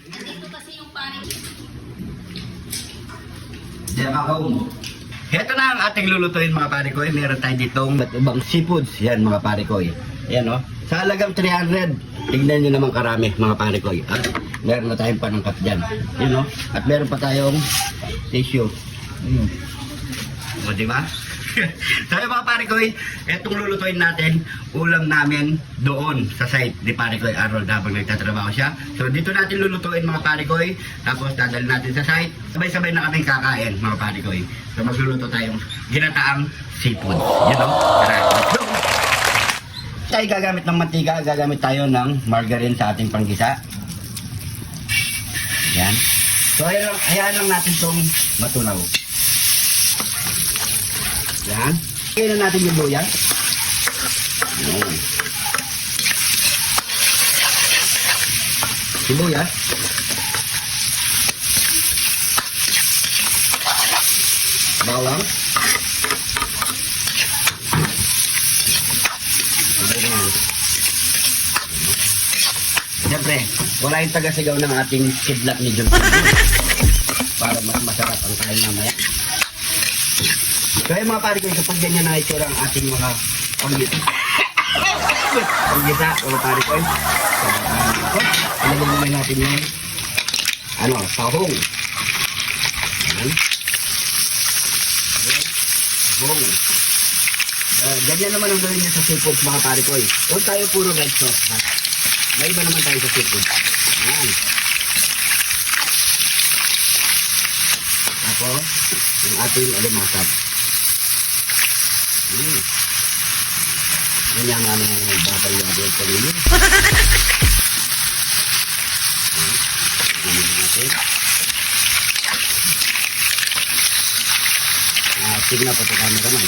Andito kasi yung pare. Diyan ako. Ito na ang ating lulutuin mga pare ko. Meron tayo ditong ibang seafoods. Yan mga pare ko. Yan o. Sa halagang 300. Tignan nyo naman karami mga pare ko. At meron na tayong panangkat dyan. Yan o. At meron pa tayong tissue. O diba? So mga pare ko, itong lulutuin natin, ulam namin doon sa site ni pare ko Arnold habang nagtatrabaho siya. So dito natin lulutuin mga pare ko, tapos dadalhin natin sa site. Sabay-sabay na kami kakain mga pare ko. So magluluto tayong ginataang seafood. You know? Tara, let's go! Tayo gagamit ng mantika, gagamit tayo ng margarine sa ating panggisa. Yan. So hayaan lang natin itong matunaw. Yan. Kaya na natin yung luya. Yan. Sibuyas. Bawang. Siyempre, wala yung taga-sigaw ng ating kidlat ni John. Para mas masarap ang kain mamaya. Kaya mga pare ko, kapag ganyan na itsura ang ating mga panggisa. Panggisa, mga pare ko. Ilagay naman natin yung tahong. Ayan. Tahong. Ganyan naman ang gawin niya sa seafood mga pare ko. Huwag tayo puro red sauce. May iba naman tayo sa seafood. Ayan. Tapos, yung ating alimasag. Ganyan namin ang bakal yung ating kanili. Ganyan natin. Tignan pa ito camera man.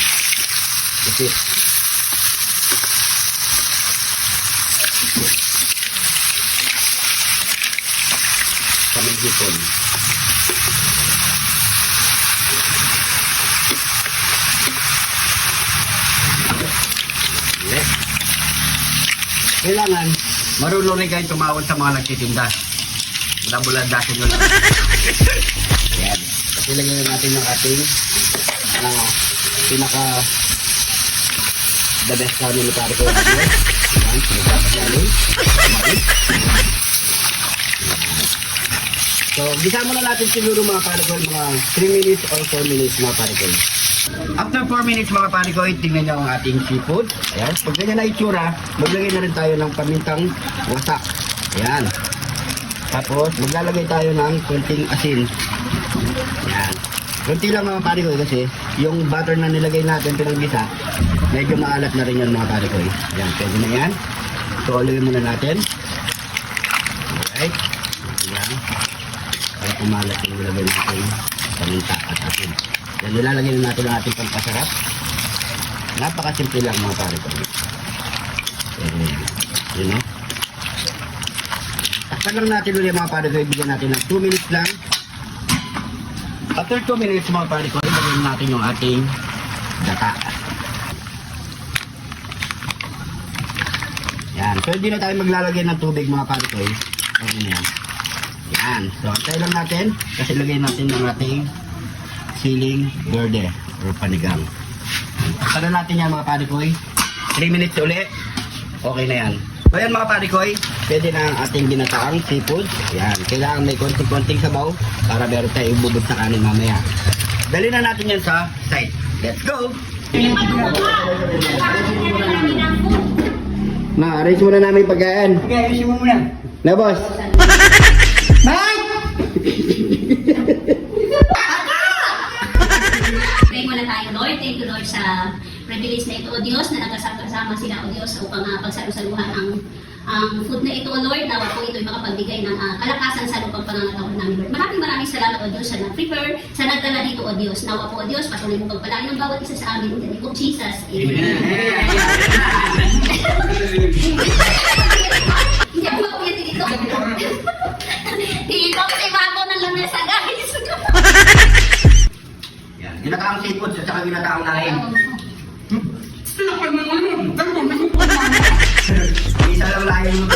Kasi kami hipon. Kailangan marunong rin kayo tumawag sa mga nagtitinda. Bulan-bulandasin nyo lang. Ayan. Kasi lagyan natin yung ating pinaka the best kami ni pare ko. Ayan. Nagpapasaling. So, gisa muna natin siguro mga pare ko mga 3 minutes or 4 minutes mga pare ko. After 4 minutes mga pare ko, tingnan nyo ang ating seafood. Ayan. Pag ganyan na itsura, maglagay na rin tayo ng pamintang wasak. Ayan. Tapos, maglalagay tayo ng konting asin. Ayan. Konti lang mga pare ko kasi yung butter na nilagay natin pinanggisa, medyo maalat na rin yan mga pare ko. Ayan, pwede na yan. So, alawin muna natin. Alright. Ayan. Para pumalat yung nilagay natin paminta at asin. Yan, nilalagay na natin ang ating pampasarap. Napakasimple lang mga pare ko. Yun know? Takpan lang natin ulit mga pare ko. Ibigyan natin ng 2 minutes lang. After 2 minutes mga pare ko, ibigyan natin yung ating gata. Yan. So hindi na tayo maglalagay ng tubig mga pare ko. Okay na yan. Yan. So antay lang natin. Kasi lagay natin ng ating siling verde or panigang. Para natin yan mga parikoy. 3 minutes ulit. Okay na yan. So yan mga parikoy, pwede na ang ating ginataang seafood. Yan. Kailangan may konting-konting sabaw para meron tayo ibubod sa kanin mamaya. Dali na natin yan sa site. Let's go! Ma, arrange muna namin pagkain. Okay, ayusin mo muna. Na boss. Bye! Pray muna tayo, Lord. Thank you, Lord, sa privilege na ito, O Diyos, na nagkasama sila, O Diyos, upang pagsalusaluhan ang food na ito, O Lord. Nawa po ito'y makapagbigay ng kalakasan sa lupang pangangataon namin, Lord. Maraming salamat, O Diyos, sa nag-prepare, sa nagdala dito, O Diyos. Nawa po, O Diyos, patuloy mo pagpalain ng bawat isa sa amin. In the name of Jesus. Amen. Hindi ako makuya dito. Dito, kasi bago ng lamesa, guys. Yan. Ginataang seafood at saka ginataang laing. Isa lang laing mo.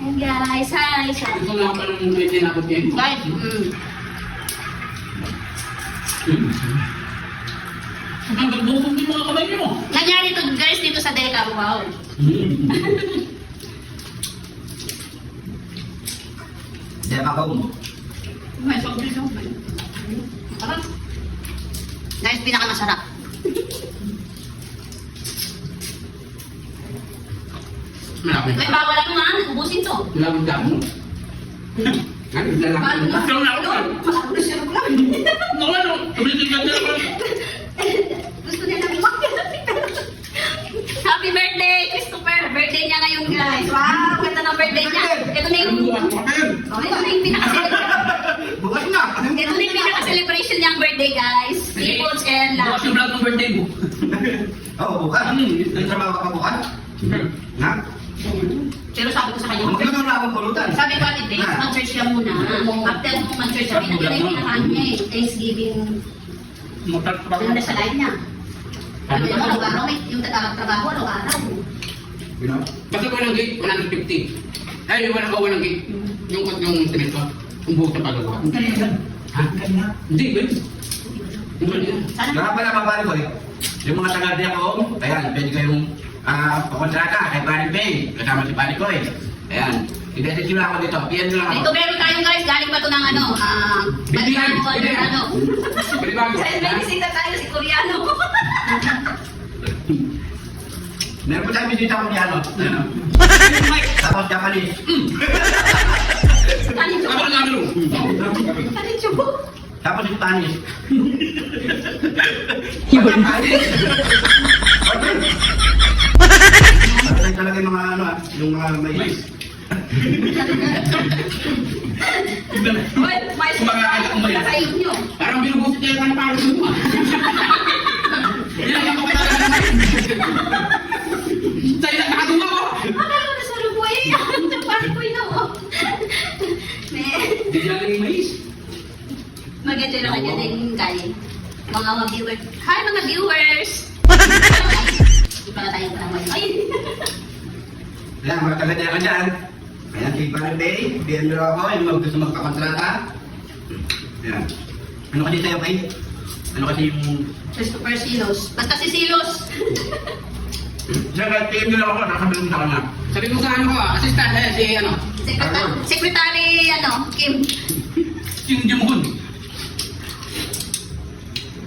Hey guys, guys. Hi. So, Ito nga pa ng may tinapot yan. guys, Ang gagawin din mga kamay mo. nangyari to guys dito sa Deca. Wow. Deca home. May sobrang sobrang. Sarap. Guys, pinakamasarap. Malaki. May bawal ako nga, ubusin to. Malaki ka mo. Ano, lalaki. Ikaw na ako. Masarap na siya lang. Naku, ano? Tumitin ka na naman. Gusto niya lang Happy birthday, Christopher! Birthday niya ngayon, guys. Wow, ganda ng birthday niya. Ito na yung... Oh, ito na yung pinaka-celebration. Bukas na! Ito na yung pinaka-celebration niyang birthday, guys. Peoples and Bukas yung vlog ng birthday mo. Oo, bukas. Nagtrabaho ka pa bukas? Ha? Pero sabi ko sa kanya, Magkakaroon na akong pulutan. sabi ko, Ate Grace, mag-church ka muna. After mo mag-church, sabi na yun yung pinakahan niya eh. Thanksgiving. Magtatrabaho. Ano na sa live niya. Sabi niya, araw-araw, yung trabaho, araw-araw. Basta walang gate, 150. Ay, walang gate. Yung tinis ko, yung buhok na pagawa. Ha? Hindi, ba? Sana Nga pala mga pare ko eh. Yung mga taga-diya ko, ayan, pwede kayong pakontrata kay Pare Bay, kasama si Pare ko eh. Ayan, i-message nyo lang ako dito, PM nyo lang ako. Dito meron tayo guys, galing pa to ng ano, Bibigyan, Balkan, bibigyan. ano. Pwede bago. Sa medicine tayo si Koreano. Meron pa tayo bisita ko niya, ano? Tapos Japanese. Kanin Ako lang ano. Kanin chubo. Tapos Spanish. Patay talaga yung mga ano yung mga may... Uy, may Mga anak mo yan. sa inyo. Parang binubusit niya yung parang mo. Yan ang kapatid na naman. Sa'yo na nakadunga ko. Akala ko sa lubuhay. Parang ko yun ako. Hindi lang yung mais. Maganda na kanya din kay mga viewers. Hi mga viewers! Hindi pala tayo panawal. Ay! Ayan, mga taga-diya ka dyan. Ayan, si Pare Bay, PM nyo lang ako, yung mga gusto magpakontrata. Ayan. Ano kasi sa'yo, Kay? Ano kasi yung... Christopher Silos. Basta si Silos! Saka, PM nyo lang ako, nakasabihin sa kanya. Sabi ko sa ano ko, assistant, si ano, Secretary, ano, Kim. yung Jumhun.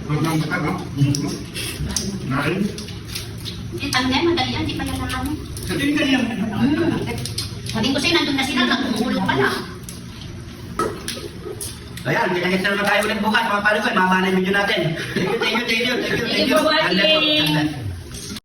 Huwag nang bata, no? Nakin? Tanggal, madali yan, di pa yan alam. Sabihin ka niya. Sabi ko sa'yo, nandun na sila, nagtutulog pa na. Ayan, kita-kita naman tayo ulit bukas, mga pare ko, mamana yung video natin. Thank you. Thank you for watching.